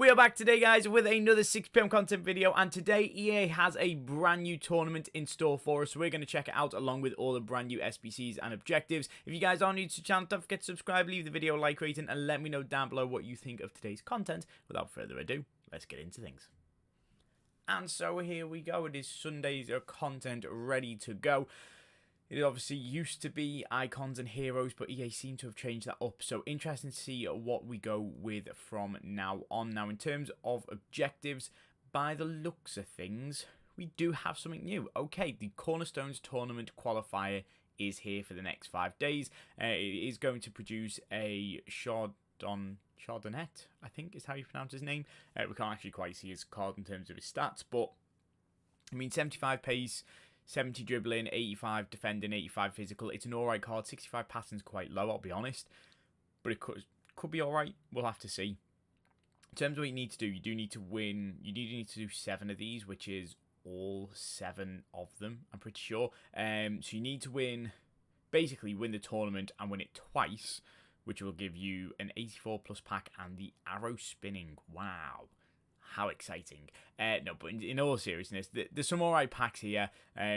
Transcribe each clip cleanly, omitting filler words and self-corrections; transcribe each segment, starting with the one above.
We are back today, guys, with another 6 PM content video, and today EA has a brand new tournament in store for us, so we're going to check it out along with all the brand new SBCs and objectives. If you guys are new to the channel, don't forget to subscribe, leave the video a like rating, and let me know down below what you think of today's content. Without further ado, let's get into things. And so here we go, it is Sunday's content ready to go. It obviously used to be icons and heroes, but EA seem to have changed that up. So interesting to see what we go with from now on. Now, in terms of objectives, by the looks of things, we do have something new. Okay, the Cornerstones tournament qualifier is here for the next 5 days. It is going to produce a Chardonnay, I think is how you pronounce his name. We can't actually quite see his card in terms of his stats, but I mean, 75 pace, 70 dribbling, 85 defending, 85 physical. It's an alright card. 65 passing's quite low, I'll be honest. But it could be alright. We'll have to see. In terms of what you need to do, you do need to win. You do need to do 7 of these, which is all 7 of them, I'm pretty sure. So you need to win, basically win the tournament and win it twice, which will give you an 84 plus pack and the arrow spinning. Wow. How exciting. No, but in all seriousness, there's some alright packs here.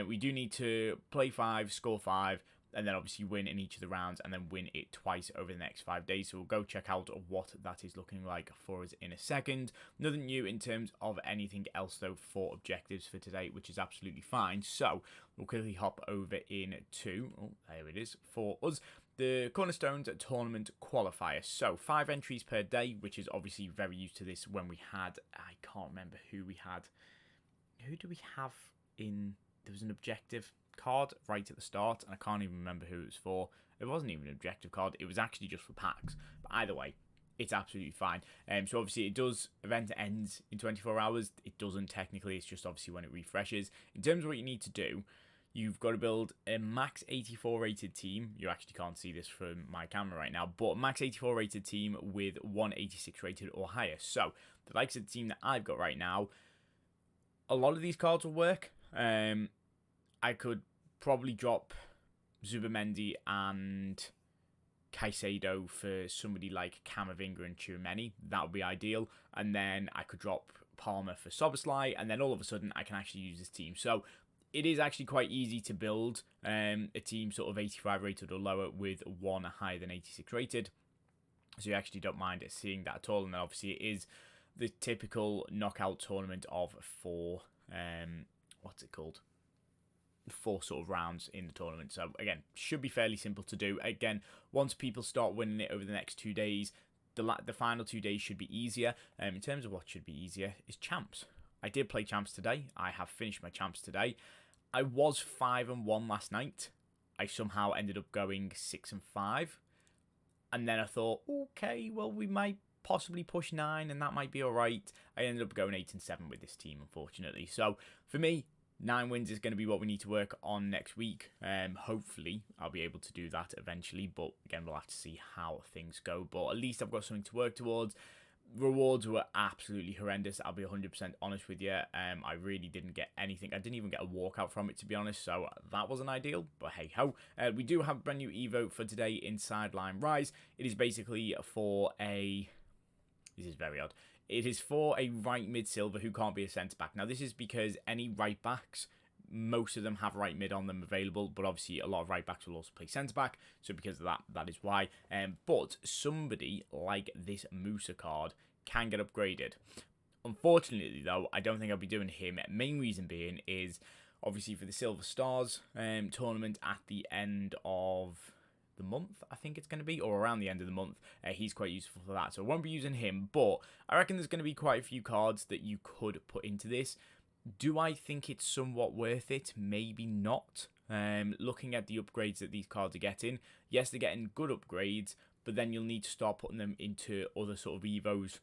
We do need to play 5, score 5, and then obviously win in each of the rounds, and then win it twice over the next 5 days. So we'll go check out what that is looking like for us in a second. Nothing new in terms of anything else, though, for objectives for today, which is absolutely fine. So we'll quickly hop over into, oh, there it is, for us. The Cornerstones tournament qualifier. So 5 entries per day, which is obviously very used to this when we had, I can't remember who we had. Who do we have in, there was an objective card right at the start, and I can't even remember who it was for. It wasn't even an objective card, it was actually just for packs. But either way, it's absolutely fine. So obviously it does, event ends in 24 hours. It doesn't technically, it's just obviously when it refreshes. In terms of what you need to do, you've got to build a max 84 rated team. You actually can't see this from my camera right now, but a max 84 rated team with 186 rated or higher. So the likes of the team that I've got right now, a lot of these cards will work. I could probably drop Zubamendi and Caicedo for somebody like Camavinga and Tchouameni. That would be ideal. And then I could drop Palmer for Szoboszlai, and then all of a sudden I can actually use this team. So it is actually quite easy to build a team sort of 85 rated or lower with one higher than 86 rated. So you actually don't mind seeing that at all. And then obviously it is the typical knockout tournament of 4, what's it called? 4 sort of rounds in the tournament. So again, should be fairly simple to do. Again, once people start winning it over the next 2 days, the final 2 days should be easier. In terms of what should be easier is champs. I did play champs today. I have finished my champs today. I was 5-1 last night. I somehow ended up going 6-5. And then I thought, okay, well, we might possibly push 9, and that might be alright. I ended up going 8-7 with this team, unfortunately. So, for me, 9 wins is going to be what we need to work on next week. Hopefully, I'll be able to do that eventually. But, again, we'll have to see how things go. But at least I've got something to work towards. Rewards were absolutely horrendous. I'll be 100% honest with you. I really didn't get anything. I didn't even get a walkout from it, to be honest, so that wasn't ideal, but hey ho. We do have a brand new Evo for today in Sideline Rise. It is basically for a, this is very odd, it is for a right mid silver who can't be a centre back. Now this is because any right backs, most of them have right mid on them available, but obviously a lot of right backs will also play centre back, so because of that, that is why. But somebody like this Musa card can get upgraded. Unfortunately though, I don't think I'll be doing him. Main reason being is obviously for the Silver Stars tournament at the end of the month, I think it's going to be, or around the end of the month. He's quite useful for that, so I won't be using him, but I reckon there's going to be quite a few cards that you could put into this. Do I think it's somewhat worth it? Maybe not. Looking at the upgrades that these cards are getting, yes, they're getting good upgrades, but then you'll need to start putting them into other sort of Evos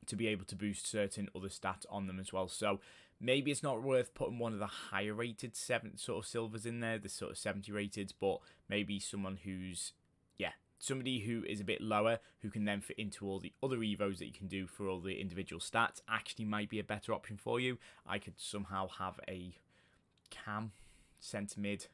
to be able to boost certain other stats on them as well. So maybe it's not worth putting one of the higher rated 7 sort of silvers in there, the sort of 70 rated, but maybe someone who's, yeah, somebody who is a bit lower, who can then fit into all the other Evos that you can do for all the individual stats, actually might be a better option for you. I could somehow have a Cam, centre mid,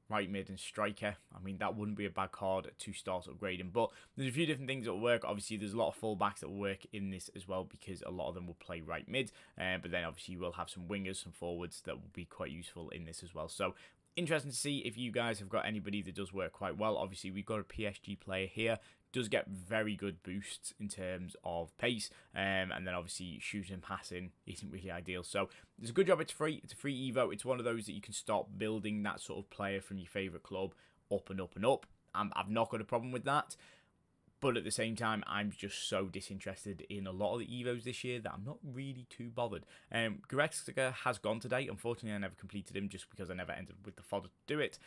right mid and striker. I mean, that wouldn't be a bad card to start upgrading, but there's a few different things that will work. Obviously, there's a lot of fullbacks that will work in this as well, because a lot of them will play right mid, but then obviously you will have some wingers, some forwards that will be quite useful in this as well. So interesting to see if you guys have got anybody that does work quite well. Obviously, we've got a PSG player here. Does get very good boosts in terms of pace, and then obviously shooting and passing isn't really ideal. So it's a good job. It's free. It's a free Evo. It's one of those that you can start building that sort of player from your favourite club up and up and up. I've not got a problem with that. But at the same time, I'm just so disinterested in a lot of the Evos this year that I'm not really too bothered. Goretzka has gone today. Unfortunately, I never completed him just because I never ended with the fodder to do it.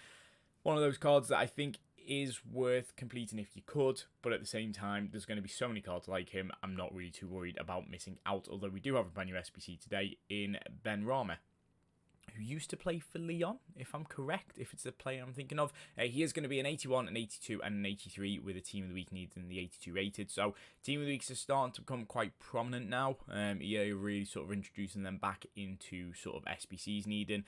One of those cards that I think is worth completing if you could, but at the same time, there's going to be so many cards like him, I'm not really too worried about missing out, although we do have a brand new SBC today in benrahma, who used to play for Lyon, if I'm correct, if it's the player I'm thinking of. He is going to be an 81, an 82, and an 83 with a Team of the Week needs in the 82 rated. So Team of the Weeks are starting to become quite prominent now. EA really sort of introducing them back into sort of SBCs needing.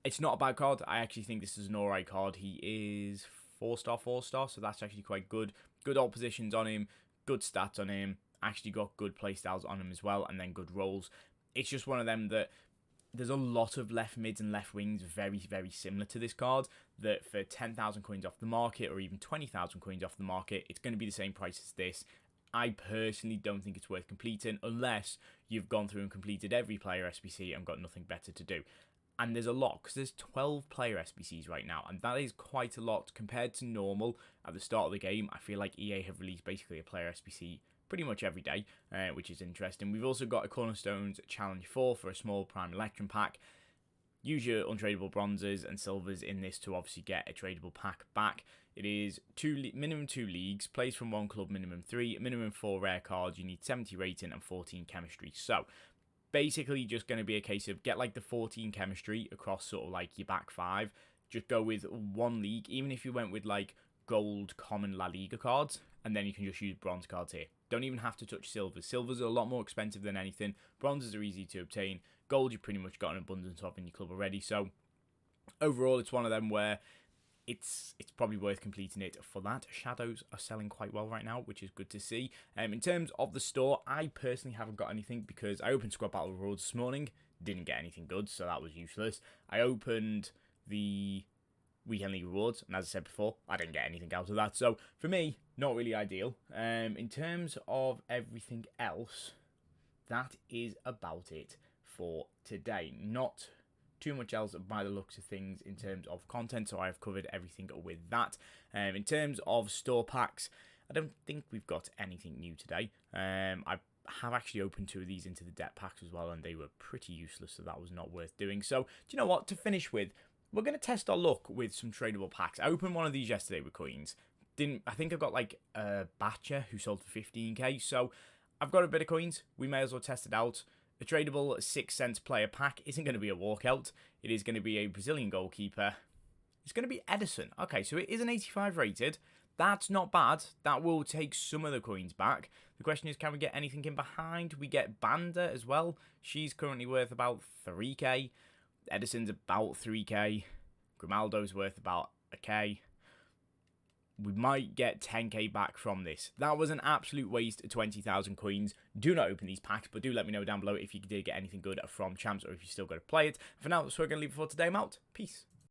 It's not a bad card. I actually think this is an alright card. He is 4-star, 4-star, so that's actually quite good. Good all positions on him, good stats on him, actually got good playstyles on him as well, and then good rolls. It's just one of them that there's a lot of left mids and left wings very, very similar to this card, that for 10,000 coins off the market, or even 20,000 coins off the market, it's going to be the same price as this. I personally don't think it's worth completing, unless you've gone through and completed every player SBC and got nothing better to do. And there's a lot, because there's 12 player SBCs right now, and that is quite a lot compared to normal. At the start of the game, I feel like EA have released basically a player SBC pretty much every day, which is interesting. We've also got a Cornerstones Challenge 4 for a small Prime Electrum pack. Use your untradeable bronzes and silvers in this to obviously get a tradable pack back. It is minimum 2 leagues, plays from 1 club, minimum 3, minimum 4 rare cards. You need 70 rating and 14 chemistry. So basically just going to be a case of get like the 14 chemistry across sort of like your back 5. Just go with 1 league, even if you went with like gold common La Liga cards, and then you can just use bronze cards here. Don't even have to touch silvers. Silvers are a lot more expensive than anything. Bronzes are easy to obtain. Gold you pretty much got an abundance of in your club already. So overall, it's one of them where it's probably worth completing it for that. Shadows are selling quite well right now, which is good to see. In terms of the store, I personally haven't got anything because I opened Squad Battle Rewards this morning, didn't get anything good, so that was useless. I opened the Weekend League Rewards, and as I said before, I didn't get anything out of that. So for me, not really ideal. In terms of everything else, that is about it for today. Not too much else by the looks of things in terms of content, so I've covered everything with that. In terms of store packs, I don't think we've got anything new today. I have actually opened 2 of these into the debt packs as well, and they were pretty useless, so that was not worth doing. So do you know what, to finish with, we're going to test our luck with some tradable packs. I opened one of these yesterday with coins. I think I've got like a Batcher who sold for 15k, so I've got a bit of coins. We may as well test it out. A tradable 6 cents player pack isn't going to be a walkout. It is going to be a Brazilian goalkeeper. It's going to be Edison. Okay, so it is an 85 rated. That's not bad. That will take some of the coins back. The question is, can we get anything in behind? We get Banda as well. She's currently worth about 3k. Edison's about 3k. Grimaldo's worth about a k. We might get 10k back from this. That was an absolute waste of 20,000 coins. Do not open these packs, but do let me know down below if you did get anything good from Champs or if you still got to play it. For now, that's what we're going to leave it for today. I'm out. Peace.